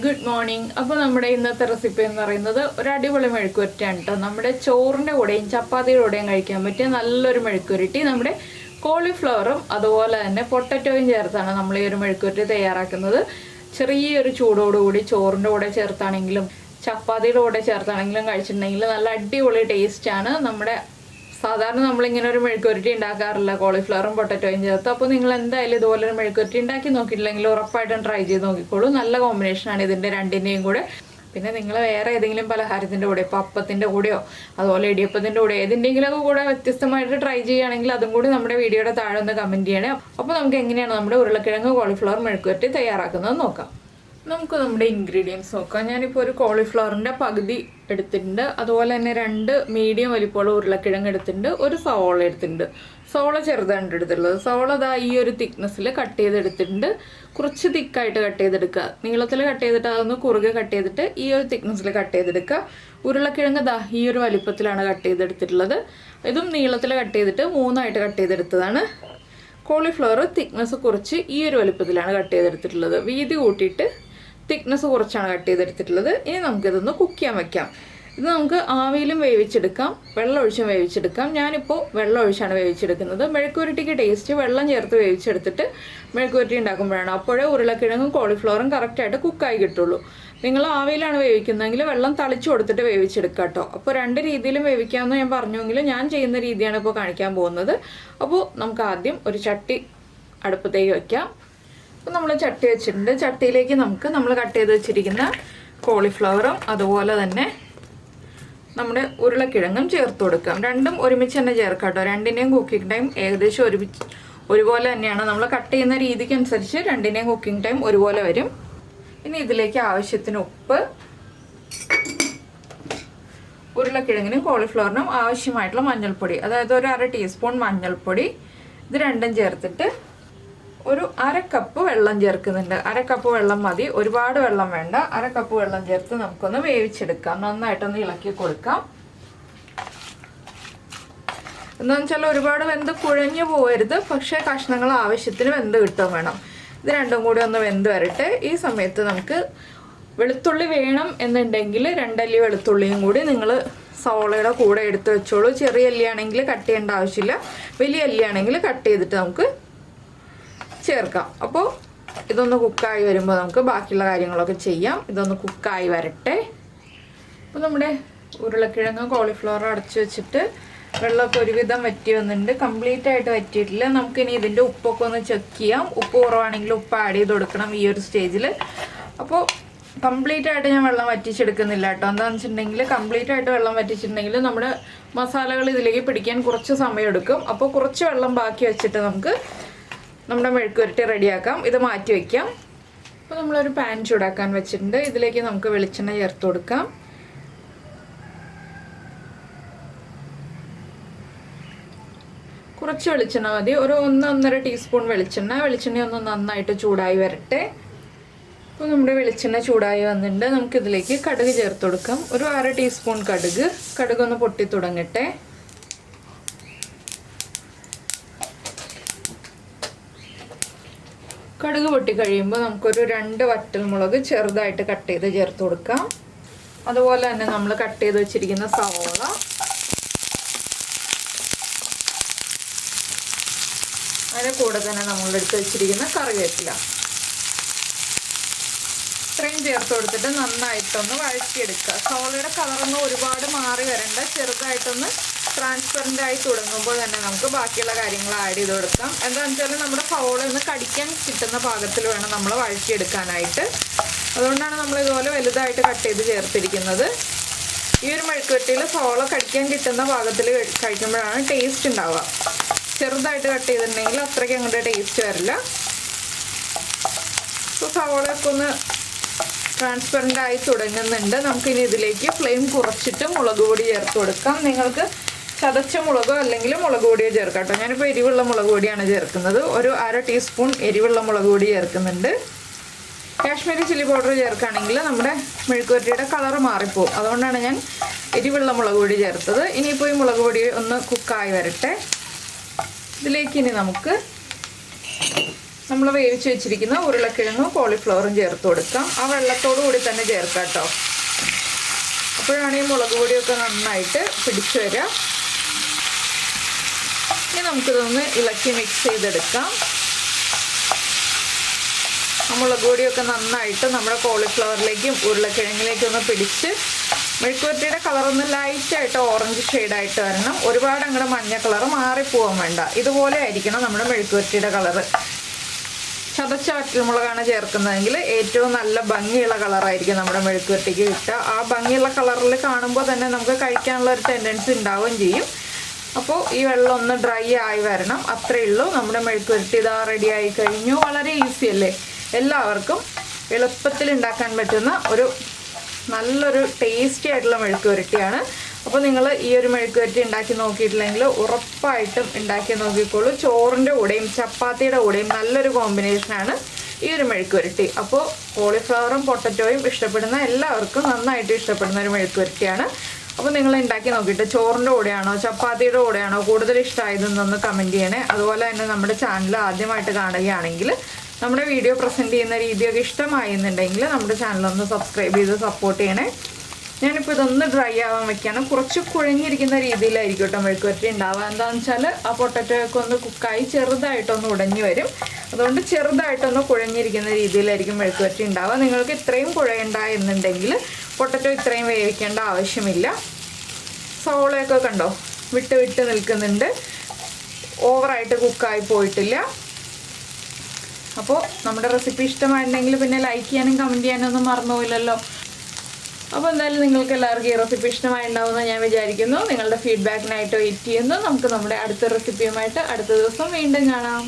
good morning. അപ്പോൾ നമ്മുടെ ഇന്നത്തെ റെസിപ്പി എന്ന് പറയുന്നത് ഒരു അടിപൊളി മെഴുക്കുവരട്ടിയാണ് ട്ടോ. നമ്മുടെ ചോറിന്റെ കൂടെയും ചപ്പാത്തിയുടെ കൂടെയും കഴിക്കാൻ പറ്റിയ നല്ലൊരു മെഴുക്കുവരട്ടി. നമ്മുടെ കോളിഫ്ലവറും അതുപോലെ തന്നെ പൊട്ടറ്റോയും ചേർത്താണ് നമ്മൾ ഈ ഒരു മെഴുക്കുവരട്ടി തയ്യാറാക്കുന്നത്. ചെറിയൊരു ചൂടോടുകൂടി ചോറിന്റെ കൂടെ ചേർത്താണെങ്കിലും ചപ്പാത്തിയുടെ കൂടെ ചേർത്താണെങ്കിലും കഴിച്ചിട്ടുണ്ടെങ്കിൽ നല്ല അടിപൊളി ടേസ്റ്റ് ആണ്. നമ്മുടെ സാധാരണ നമ്മളിങ്ങനെ ഒരു മെഴുക്കുവരട്ടി ഉണ്ടാക്കാറില്ല കോളിഫ്ലവറും പൊട്ടറ്റോയും ചേർത്ത്. അപ്പോൾ നിങ്ങൾ എന്തായാലും ഇതുപോലെ ഒരു മെഴുക്കുവരട്ടി ഉണ്ടാക്കി നോക്കിയിട്ടില്ലെങ്കിൽ ഉറപ്പായിട്ടും ട്രൈ ചെയ്ത് നോക്കിക്കോളൂ. നല്ല കോമ്പിനേഷനാണ് ഇതിൻ്റെ രണ്ടിൻ്റെയും കൂടെ. പിന്നെ നിങ്ങൾ വേറെ ഏതെങ്കിലും പലഹാരത്തിൻ്റെ കൂടെ ഇപ്പോൾ അപ്പത്തിൻ്റെ കൂടെയോ അതുപോലെ ഇടിയപ്പത്തിൻ്റെ കൂടെ ഏതിൻ്റെങ്കിലുമൊക്കെ കൂടെ വ്യത്യസ്തമായിട്ട് ട്രൈ ചെയ്യുകയാണെങ്കിൽ അതും കൂടി നമ്മുടെ വീഡിയോയുടെ താഴെ ഒന്ന് കമൻറ്റ് ചെയ്യണേ. അപ്പോൾ നമുക്ക് എങ്ങനെയാണ് നമ്മുടെ ഉരുളക്കിഴങ്ങ് കോളിഫ്ലവർ മെഴുക്കുവരട്ടി തയ്യാറാക്കുന്നത് നോക്കാം. നമുക്ക് നമ്മുടെ ഇൻഗ്രീഡിയൻസ് നോക്കാം. ഞാനിപ്പോൾ ഒരു കോളിഫ്ലവറിൻ്റെ പകുതി എടുത്തിട്ടുണ്ട്. അതുപോലെ തന്നെ 2 മീഡിയം വലിപ്പമുള്ള ഉരുളക്കിഴങ്ങ് എടുത്തിട്ടുണ്ട്. ഒരു സവോള എടുത്തിട്ടുണ്ട്. സവോള ചെറുതാണ് എടുത്തിട്ടുള്ളത്. സവോള അതാ ഈ ഒരു തിക്നെസ്സിൽ കട്ട് ചെയ്തെടുത്തിട്ടുണ്ട്. കുറച്ച് തിക്കായിട്ട് കട്ട് ചെയ്തെടുക്കുക. നീളത്തിൽ കട്ട് ചെയ്തിട്ട് അതൊന്ന് കുറുകെ കട്ട് ചെയ്തിട്ട് ഈ ഒരു തിക്നെസ്സിൽ കട്ട് ചെയ്തെടുക്കുക. ഉരുളക്കിഴങ്ങ് ദാ ഈ ഒരു വലിപ്പത്തിലാണ് കട്ട് ചെയ്തെടുത്തിട്ടുള്ളത്. ഇതും നീളത്തിൽ കട്ട് ചെയ്തിട്ട് 3ആയിട്ട് കട്ട് ചെയ്തെടുത്തതാണ്. കോളിഫ്ലവർ തിക്നെസ് കുറച്ച് ഈ ഒരു വലിപ്പത്തിലാണ് കട്ട് ചെയ്തെടുത്തിട്ടുള്ളത്. വീതി കൂട്ടിയിട്ട് തിക്നെസ് കുറച്ചാണ് കട്ട് ചെയ്തെടുത്തിട്ടുള്ളത്. ഇനി നമുക്കിതൊന്ന് കുക്ക് ചെയ്യാൻ വയ്ക്കാം. ഇത് നമുക്ക് ആവിയിലും വേവിച്ചെടുക്കാം, വെള്ളം ഒഴിച്ചും വേവിച്ചെടുക്കാം. ഞാനിപ്പോൾ വെള്ളം ഒഴിച്ചാണ് വേവിച്ചെടുക്കുന്നത്. മെഴുക്കുവരട്ടിക്ക് ടേസ്റ്റ് വെള്ളം ചേർത്ത് വേവിച്ചെടുത്തിട്ട് മെഴുക്കുവരട്ടി ഉണ്ടാക്കുമ്പോഴാണ്. അപ്പോഴേ ഉരുളക്കിഴങ്ങും കോളിഫ്ലവറും കറക്റ്റായിട്ട് കുക്കായി കിട്ടുള്ളൂ. നിങ്ങൾ ആവിയിലാണ് വേവിക്കുന്നതെങ്കിൽ വെള്ളം തളിച്ചു കൊടുത്തിട്ട് വേവിച്ചെടുക്കുക കേട്ടോ. അപ്പോൾ 2 രീതിയിലും വേവിക്കാമെന്ന് ഞാൻ പറഞ്ഞുവെങ്കിൽ ഞാൻ ചെയ്യുന്ന രീതിയാണ് ഇപ്പോൾ കാണിക്കാൻ പോകുന്നത്. അപ്പോൾ നമുക്ക് ആദ്യം ഒരു ചട്ടി അടുപ്പത്തേക്ക് വയ്ക്കാം. അപ്പോൾ നമ്മൾ ചട്ടി വെച്ചിട്ടുണ്ട്. ചട്ടിയിലേക്ക് നമുക്ക് നമ്മൾ കട്ട് ചെയ്ത് വെച്ചിരിക്കുന്ന കോളിഫ്ലവറും അതുപോലെ തന്നെ നമ്മുടെ ഉരുളക്കിഴങ്ങും ചേർത്ത് കൊടുക്കാം. രണ്ടും ഒരുമിച്ച് തന്നെ ചേർക്കാം കേട്ടോ. രണ്ടിൻ്റെയും കുക്കിംഗ് ടൈം ഏകദേശം ഒരുപോലെ തന്നെയാണ്. നമ്മൾ കട്ട് ചെയ്യുന്ന രീതിക്ക് അനുസരിച്ച് രണ്ടിൻ്റെയും കുക്കിംഗ് ടൈം ഒരുപോലെ വരും. ഇനി ഇതിലേക്ക് ആവശ്യത്തിന് ഉപ്പ്, ഉരുളക്കിഴങ്ങിനും കോളിഫ്ലവറിനും ആവശ്യമായിട്ടുള്ള മഞ്ഞൾപ്പൊടി, അതായത് ഒരു 1/2 ടീസ്പൂൺ മഞ്ഞൾപ്പൊടി. ഇത് രണ്ടും ചേർത്തിട്ട് ഒരു 1/2 കപ്പ് വെള്ളം ചേർക്കുന്നുണ്ട്. 1/2 കപ്പ് വെള്ളം മതി, ഒരുപാട് വെള്ളം വേണ്ട. 1/2 കപ്പ് വെള്ളം ചേർത്ത് നമുക്കൊന്ന് വേവിച്ചെടുക്കാം. നന്നായിട്ടൊന്ന് ഇളക്കി കൊടുക്കാം. എന്താണെന്ന് വെച്ചാൽ ഒരുപാട് വെന്ത് കുഴഞ്ഞു പോകരുത്, പക്ഷേ കഷ്ണങ്ങൾ ആവശ്യത്തിന് വെന്ത് കിട്ടുകയും വേണം. ഇത് രണ്ടും കൂടി ഒന്ന് വെന്ത് വരട്ടെ. ഈ സമയത്ത് നമുക്ക് വെളുത്തുള്ളി വേണം എന്നുണ്ടെങ്കിൽ 2 അല്ലി വെളുത്തുള്ളിയും കൂടി നിങ്ങൾ സവോളയുടെ കൂടെ എടുത്ത് വെച്ചോളൂ. ചെറിയ അല്ലിയാണെങ്കിൽ കട്ട് ചെയ്യേണ്ട ആവശ്യമില്ല. വലിയ അല്ലിയാണെങ്കിൽ കട്ട് ചെയ്തിട്ട് നമുക്ക് ചേർക്കാം. അപ്പോൾ ഇതൊന്ന് കുക്കായി വരുമ്പോൾ നമുക്ക് ബാക്കിയുള്ള കാര്യങ്ങളൊക്കെ ചെയ്യാം. ഇതൊന്ന് കുക്കായി വരട്ടെ. അപ്പോൾ നമ്മുടെ ഉരുളക്കിഴങ്ങ് കോളിഫ്ലവർ അടച്ചു വെച്ചിട്ട് വെള്ളമൊക്കെ ഒരുവിധം വറ്റി വന്നിട്ടുണ്ട്. കംപ്ലീറ്റ് ആയിട്ട് വറ്റിയിട്ടില്ല. നമുക്കിനി ഇതിൻ്റെ ഉപ്പൊക്കെ ഒന്ന് ചെക്ക് ചെയ്യാം. ഉപ്പ് കുറവാണെങ്കിൽ ഉപ്പ് ആഡ് ചെയ്ത് കൊടുക്കണം ഈ ഒരു സ്റ്റേജിൽ. അപ്പോൾ കംപ്ലീറ്റ് ആയിട്ട് ഞാൻ വെള്ളം വറ്റിച്ചെടുക്കുന്നില്ല കേട്ടോ. എന്താണെന്ന് വെച്ചിട്ടുണ്ടെങ്കിൽ കംപ്ലീറ്റ് ആയിട്ട് വെള്ളം വറ്റിച്ചിട്ടുണ്ടെങ്കിൽ നമ്മുടെ മസാലകൾ ഇതിലേക്ക് പിടിക്കാൻ കുറച്ച് സമയം എടുക്കും. അപ്പോൾ കുറച്ച് വെള്ളം ബാക്കി വെച്ചിട്ട് നമുക്ക് നമ്മുടെ മെഴുക്കുവരട്ടി റെഡിയാക്കാം. ഇത് മാറ്റി വയ്ക്കാം. അപ്പോൾ നമ്മളൊരു പാൻ ചൂടാക്കാൻ വെച്ചിട്ടുണ്ട്. ഇതിലേക്ക് നമുക്ക് വെളിച്ചെണ്ണ ചേർത്ത് കൊടുക്കാം. കുറച്ച് വെളിച്ചെണ്ണ മതി, ഒരു 1-1.5 ടീസ്പൂൺ വെളിച്ചെണ്ണ. വെളിച്ചെണ്ണ ഒന്ന് നന്നായിട്ട് ചൂടായി വരട്ടെ. അപ്പോൾ നമ്മുടെ വെളിച്ചെണ്ണ ചൂടായി വന്നിട്ടുണ്ട്. നമുക്കിതിലേക്ക് കടുക് ചേർത്ത് കൊടുക്കാം. ഒരു 1/2 ടീസ്പൂൺ കടുക് ഒന്ന് പൊട്ടി തുടങ്ങട്ടെ. കടുക് പൊട്ടി കഴിയുമ്പോൾ നമുക്കൊരു 2 വറ്റൽമുളക് ചെറുതായിട്ട് കട്ട് ചെയ്ത് ചേർത്ത് കൊടുക്കാം. അതുപോലെ തന്നെ നമ്മൾ കട്ട് ചെയ്ത് വെച്ചിരിക്കുന്ന സവോള, അതിൻ്റെ കൂടെ തന്നെ നമ്മളെടുത്ത് വെച്ചിരിക്കുന്ന കറിവേപ്പില ഇത്രയും ചേർത്ത് കൊടുത്തിട്ട് നന്നായിട്ടൊന്ന് വഴറ്റിയെടുക്കുക. സവോളയുടെ കളറൊന്നും ഒരുപാട് മാറി വരണ്ട. ചെറുതായിട്ടൊന്ന് ട്രാൻസ്പെറൻ്റ് ആയി തുടങ്ങുമ്പോൾ തന്നെ നമുക്ക് ബാക്കിയുള്ള കാര്യങ്ങൾ ആഡ് ചെയ്ത് കൊടുക്കാം. എന്താണെന്ന് വെച്ചാൽ നമ്മുടെ സവോള ഒന്ന് കടിക്കാൻ കിട്ടുന്ന പാകത്തിൽ വേണം നമ്മൾ വഴറ്റിയെടുക്കാനായിട്ട്. അതുകൊണ്ടാണ് നമ്മൾ ഇതുപോലെ വലുതായിട്ട് കട്ട് ചെയ്ത് ചേർത്തിരിക്കുന്നത്. ഈ ഒരു മെഴുക്കുവരട്ടിയിൽ സവോള കടിക്കാൻ കിട്ടുന്ന പാകത്തിൽ കഴിക്കുമ്പോഴാണ് ടേസ്റ്റ് ഉണ്ടാവുക. ചെറുതായിട്ട് കട്ട് ചെയ്തിട്ടുണ്ടെങ്കിൽ അത്രയ്ക്ക് അങ്ങോട്ട് ടേസ്റ്റ് വരില്ല. അപ്പോൾ സവോളയൊക്കെ ഒന്ന് ട്രാൻസ്പെറൻ്റ് ആയി തുടങ്ങുന്നുണ്ട്. നമുക്കിനി ഇതിലേക്ക് ഫ്ലെയിം കുറച്ചിട്ട് മുളക് പൊടി ചേർത്ത് കൊടുക്കാം. നിങ്ങൾക്ക് ചതച്ച മുളകോ അല്ലെങ്കിൽ മുളക് പൊടിയോ ചേർക്കാം കേട്ടോ. ഞാനിപ്പോൾ എരിവുള്ള മുളക് പൊടിയാണ് ചേർക്കുന്നത്. ഒരു 1/2 ടീസ്പൂൺ എരിവുള്ള മുളക് പൊടി ചേർക്കുന്നുണ്ട്. കാശ്മീരി ചില്ലി പൗഡർ ചേർക്കുകയാണെങ്കിൽ നമ്മുടെ മെഴുക്കുവരട്ടിയുടെ കളർ മാറിപ്പോവും. അതുകൊണ്ടാണ് ഞാൻ എരിവുള്ള മുളക് പൊടി ചേർത്തത്. ഇനിയിപ്പോൾ ഈ മുളക് പൊടി ഒന്ന് കുക്കായി വരട്ടെ. ഇതിലേക്ക് ഇനി നമുക്ക് നമ്മൾ വേവിച്ച് വെച്ചിരിക്കുന്ന ഉരുളക്കിഴങ്ങും കോളിഫ്ലവറും ചേർത്ത് കൊടുക്കാം. ആ വെള്ളത്തോടു കൂടി തന്നെ ചേർക്കാം കേട്ടോ. അപ്പോഴാണ് ഈ മുളക് പൊടിയൊക്കെ നന്നായിട്ട് പിടിച്ചു വരിക. ഇനി നമുക്കിതൊന്ന് ഇളക്കി മിക്സ് ചെയ്തെടുക്കാം. ആ മുളക് പൊടിയൊക്കെ നന്നായിട്ട് നമ്മുടെ കോളിഫ്ലവറിലേക്കും ഉരുളക്കിഴങ്ങിലേക്കും ഒന്ന് പിടിച്ച് മെഴുക്കുവരട്ടിയുടെ കളറൊന്ന് ലൈറ്റായിട്ട് ഓറഞ്ച് ഷെയ്ഡായിട്ട് വരണം. ഒരുപാട് അങ്ങോട്ട് മഞ്ഞ കളറ് മാറിപ്പോവാൻ വേണ്ട. ഇതുപോലെ ആയിരിക്കണം നമ്മുടെ മെഴുക്കുവരട്ടിയുടെ കളറ്. ചതച്ച വറ്റൽമുളകാണ് ചേർക്കുന്നതെങ്കിൽ ഏറ്റവും നല്ല ഭംഗിയുള്ള കളറായിരിക്കും നമ്മുടെ മെഴുക്കുവരട്ടിക്ക് കിട്ടുക. ആ ഭംഗിയുള്ള കളറിൽ കാണുമ്പോൾ തന്നെ നമുക്ക് കഴിക്കാനുള്ള ഒരു ടെൻഡൻസി ഉണ്ടാവുകയും ചെയ്യും. അപ്പോൾ ഈ വെള്ളം ഒന്ന് ഡ്രൈ ആയി വരണം. അത്രയേ ഉള്ളൂ. നമ്മുടെ മെഴുക്കുവരട്ടി ഇതാ റെഡി ആയി കഴിഞ്ഞു. വളരെ ഈസി അല്ലേ? എല്ലാവർക്കും എളുപ്പത്തിൽ ഉണ്ടാക്കാൻ പറ്റുന്ന ഒരു നല്ലൊരു ടേസ്റ്റി ആയിട്ടുള്ള മെഴുക്കുവരട്ടിയാണ്. അപ്പോൾ നിങ്ങൾ ഈ ഒരു മെഴുക്കുവരട്ടി ഉണ്ടാക്കി നോക്കിയിട്ടില്ലെങ്കിൽ ഉറപ്പായിട്ടും ഉണ്ടാക്കി നോക്കിക്കോളൂ. ചോറിൻ്റെ കൂടെയും ചപ്പാത്തിയുടെ കൂടെയും നല്ലൊരു കോമ്പിനേഷനാണ് ഈ ഒരു മെഴുക്കുവരട്ടി. അപ്പോൾ കോളിഫ്ലവറും പൊട്ടറ്റോയും ഇഷ്ടപ്പെടുന്ന എല്ലാവർക്കും നന്നായിട്ട് ഇഷ്ടപ്പെടുന്ന ഒരു മെഴുക്കുവരട്ടിയാണ്. അപ്പോൾ നിങ്ങൾ ഉണ്ടാക്കി നോക്കിയിട്ട് ചോറിൻ്റെ കൂടെയാണോ ചപ്പാത്തിയുടെ കൂടെയാണോ കൂടുതൽ ഇഷ്ടമായതെന്നൊന്ന് കമൻറ്റ് ചെയ്യണേ. അതുപോലെ തന്നെ നമ്മുടെ ചാനൽ ആദ്യമായിട്ട് കാണുകയാണെങ്കിൽ നമ്മുടെ വീഡിയോ പ്രസൻറ്റ് ചെയ്യുന്ന രീതിയൊക്കെ ഇഷ്ടമായെന്നുണ്ടെങ്കിൽ നമ്മുടെ ചാനലൊന്ന് സബ്സ്ക്രൈബ് ചെയ്ത് സപ്പോർട്ട് ചെയ്യണേ. ഞാനിപ്പോൾ ഇതൊന്ന് ഡ്രൈ ആവാൻ വെക്കുകയാണ്. കുറച്ച് കുഴഞ്ഞിരിക്കുന്ന രീതിയിലായിരിക്കും കേട്ടോ മെഴുക്കുവരട്ടി ഉണ്ടാവുക. എന്താണെന്ന് വെച്ചാൽ ആ പൊട്ടറ്റോയൊക്കെ ഒന്ന് കുക്കായി ചെറുതായിട്ടൊന്ന് ഉടഞ്ഞു വരും. അതുകൊണ്ട് ചെറുതായിട്ടൊന്ന് കുഴഞ്ഞിരിക്കുന്ന രീതിയിലായിരിക്കും മെഴുക്കുവരട്ടി ഉണ്ടാവുക. നിങ്ങൾക്ക് ഇത്രയും കുഴയണ്ട എന്നുണ്ടെങ്കിൽ പൊട്ടറ്റോ ഇത്രയും വേവിക്കേണ്ട ആവശ്യമില്ല. സവോളയൊക്കെ കണ്ടോ വിട്ട് വിട്ട് നിൽക്കുന്നുണ്ട്. ഓവറായിട്ട് കുക്കായി പോയിട്ടില്ല. അപ്പോൾ നമ്മുടെ റെസിപ്പി ഇഷ്ടമായിട്ടുണ്ടെങ്കിൽ പിന്നെ ലൈക്ക് ചെയ്യാനും കമൻറ്റ് ചെയ്യാനും ഒന്നും മറന്നുപോയില്ലല്ലോ. അപ്പോൾ എന്തായാലും നിങ്ങൾക്ക് എല്ലാവർക്കും ഈ റെസിപ്പി ഇഷ്ടമായിട്ടുണ്ടാവുമെന്ന് ഞാൻ വിചാരിക്കുന്നു. നിങ്ങളുടെ ഫീഡ്ബാക്കിനായിട്ട് വെയിറ്റ് ചെയ്യുന്നു. നമുക്ക് നമ്മുടെ അടുത്ത റെസിപ്പിയുമായിട്ട് അടുത്ത ദിവസം വീണ്ടും കാണാം.